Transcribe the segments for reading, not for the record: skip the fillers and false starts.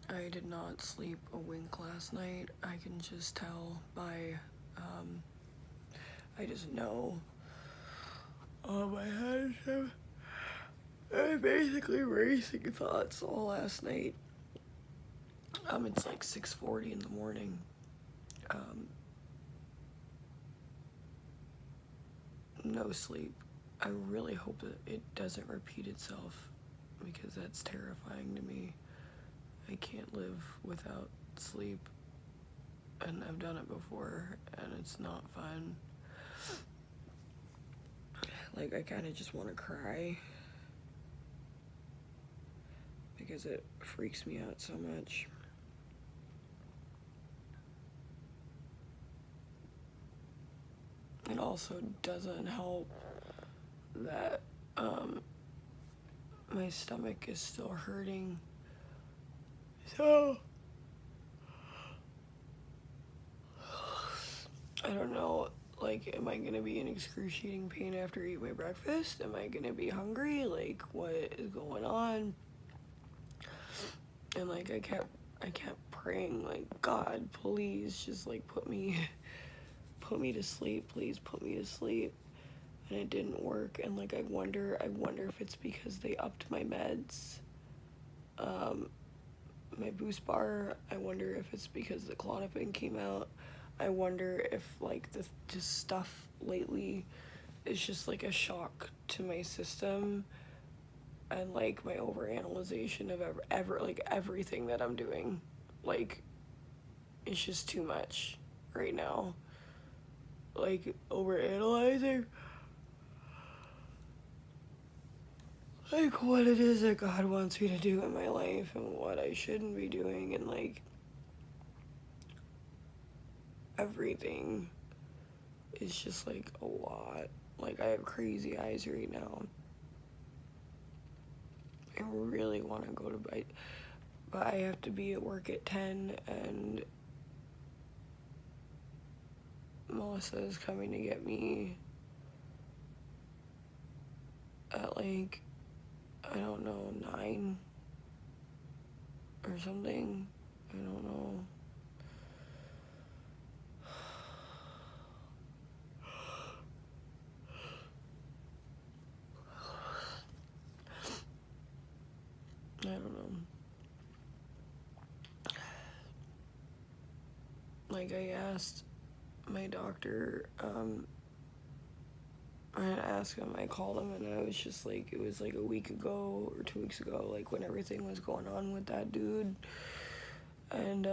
I did not sleep a wink last night. I can just tell by, I just know. My head I basically racing thoughts all last night. It's like 6:40 in the morning. No sleep. I really hope that it doesn't repeat itself because that's terrifying to me. I can't live without sleep, and I've done it before, and it's not fun. Like, I kind of just want to cry because it freaks me out so much. It also doesn't help that my stomach is still hurting. So I don't know, like, am I gonna be in excruciating pain after I eat my breakfast? Am I gonna be hungry? Like, what is going on? And like, I kept praying, like, God, please just like put me to sleep, please put me to sleep. And it didn't work. And like, I wonder if it's because they upped my meds, my boost bar. I wonder if it's because the Klonopin came out. I wonder if like the just stuff lately is just like a shock to my system, and like my overanalyzation of like everything that I'm doing. Like, it's just too much right now. Like, overanalyzing like what it is that God wants me to do in my life and what I shouldn't be doing, and like everything is just like a lot. Like, I have crazy eyes right now. I really want to go to bed, but I have to be at work at 10, and Melissa is coming to get me at like, I don't know, 9 or something. I don't know. I don't know. Like, I asked my doctor, I called him, and I was just like, it was like a week ago or 2 weeks ago, like when everything was going on with that dude. And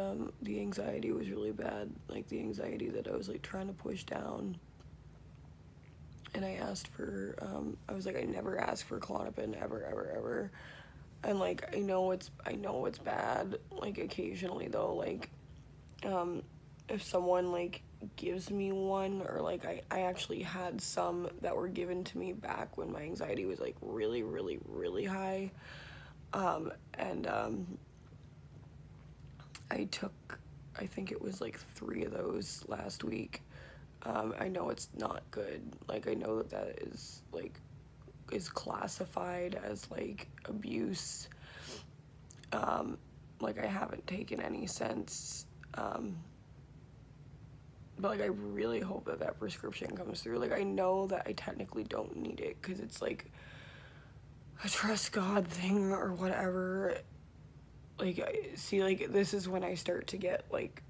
the anxiety was really bad, like the anxiety that I was like trying to push down. And I asked for, I was like, I never asked for Klonopin, ever. And like, I know it's bad, like occasionally though, like, if someone like gives me one, or like I actually had some that were given to me back when my anxiety was like really high. And I took, I think it was like 3 of those last week. I know it's not good. Like, I know that is like, is classified as like abuse. Like, I haven't taken any since. But like, I really hope that prescription comes through. Like, I know that I technically don't need it because it's like a trust God thing or whatever. Like, see, like, this is when I start to get like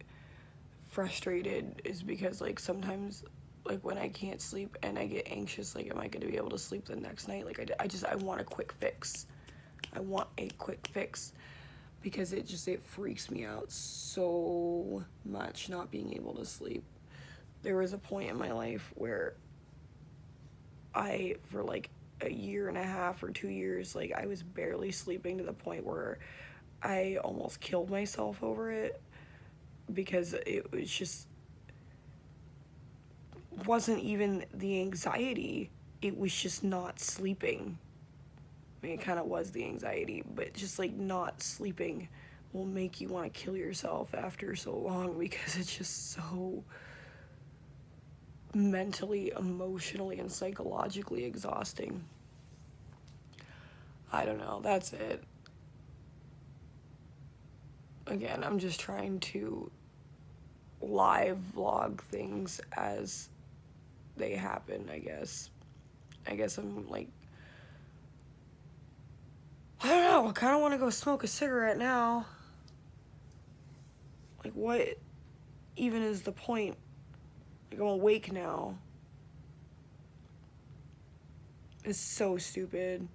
frustrated, is because like sometimes, like, when I can't sleep and I get anxious, like, am I gonna be able to sleep the next night? Like, I want a quick fix. I want a quick fix because it freaks me out so much not being able to sleep. There was a point in my life where for like a year and a half or 2 years, like, I was barely sleeping to the point where I almost killed myself over it, because it was just, wasn't even the anxiety, it was just not sleeping. I mean, it kind of was the anxiety, but just like not sleeping will make you want to kill yourself after so long, because it's just so mentally, emotionally, and psychologically exhausting. I don't know, that's it. again, I'm just trying to live vlog things as they happen, I guess. I'm like, I don't know, I kind of want to go smoke a cigarette now. Like, what even is the point? Like, I'm awake now. It's so stupid.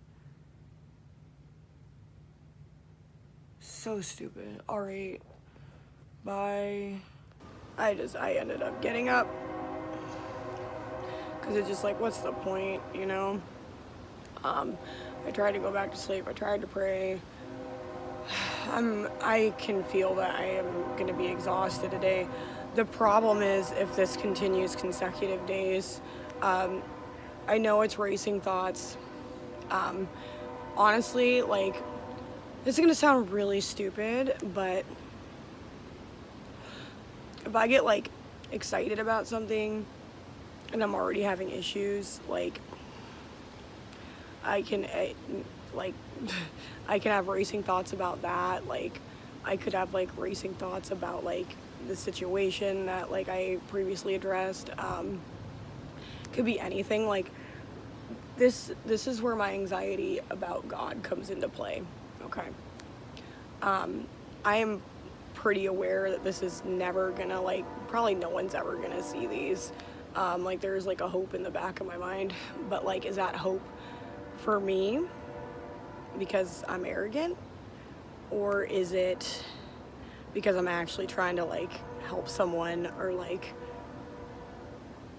So stupid. Alright. Bye. I ended up getting up. Because it's just like, what's the point, you know? I tried to go back to sleep. I tried to pray. I can feel that I am going to be exhausted today. The problem is, if this continues consecutive days, I know it's racing thoughts. Honestly, like, this is going to sound really stupid, but if I get, like, excited about something and I'm already having issues, like, I can have racing thoughts about that. Like, I could have, like, racing thoughts about, like, the situation that, like, I previously addressed. Could be anything. Like, this is where my anxiety about God comes into play. Okay. I am pretty aware that this is never gonna, like, probably no one's ever gonna see these. Like, there's, like, a hope in the back of my mind, but, like, is that hope for me because I'm arrogant, or is it because I'm actually trying to, like, help someone or, like,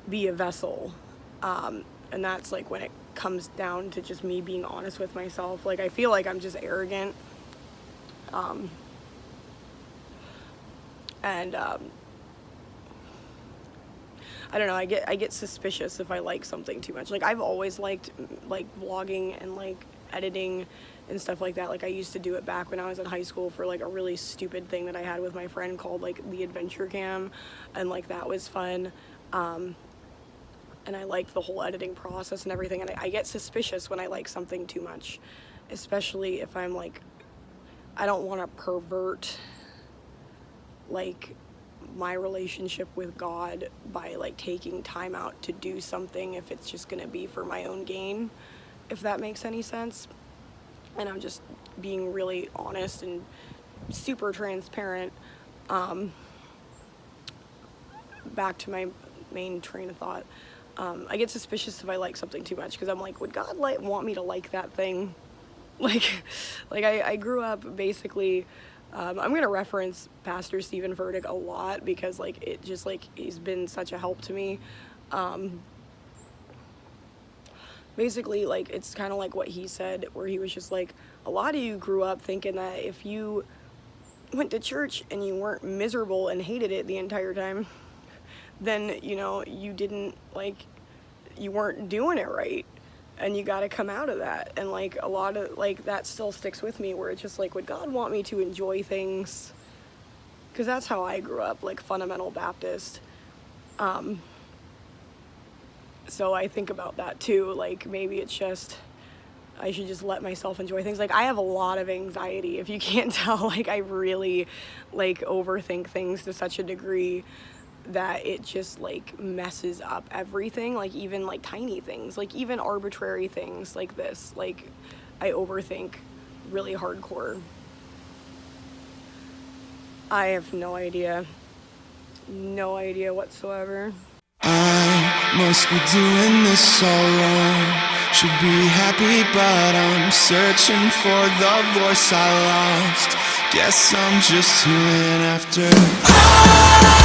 be a vessel? And that's, like, when it comes down to just me being honest with myself. Like, I feel like I'm just arrogant. I don't know, I get suspicious if I like something too much. Like, I've always liked, like, vlogging and, like, editing and stuff like that. Like, I used to do it back when I was in high school for, like, a really stupid thing that I had with my friend called, like, the Adventure Cam, and, like, that was fun. And I liked the whole editing process and everything, and I get suspicious when I like something too much, especially if I'm, like, I don't want to pervert, like, my relationship with God by, like, taking time out to do something if it's just gonna be for my own gain, if that makes any sense. And I'm just being really honest and super transparent. Back to my main train of thought. I get suspicious if I like something too much, because I'm like, would God want me to like that thing? Like I grew up basically, I'm going to reference Pastor Stephen Furtick a lot, because, like, it just, like, he's been such a help to me. Basically, like, it's kind of like what he said, where he was just like, a lot of you grew up thinking that if you went to church and you weren't miserable and hated it the entire time, then, you know, you didn't, like, you weren't doing it right, and you got to come out of that. And, like, a lot of, like, that still sticks with me, where it's just like, would God want me to enjoy things? Because that's how I grew up, like, fundamental Baptist. So I think about that too, like, maybe it's just, I should just let myself enjoy things. Like, I have a lot of anxiety, if you can't tell. Like, I really, like, overthink things to such a degree that it just, like, messes up everything. Like, even, like, tiny things, like, even arbitrary things like this, like, I overthink really hardcore. I have no idea whatsoever. I must be doing this all wrong. Should be happy, but I'm searching for the voice I lost. Guess I'm just human after all.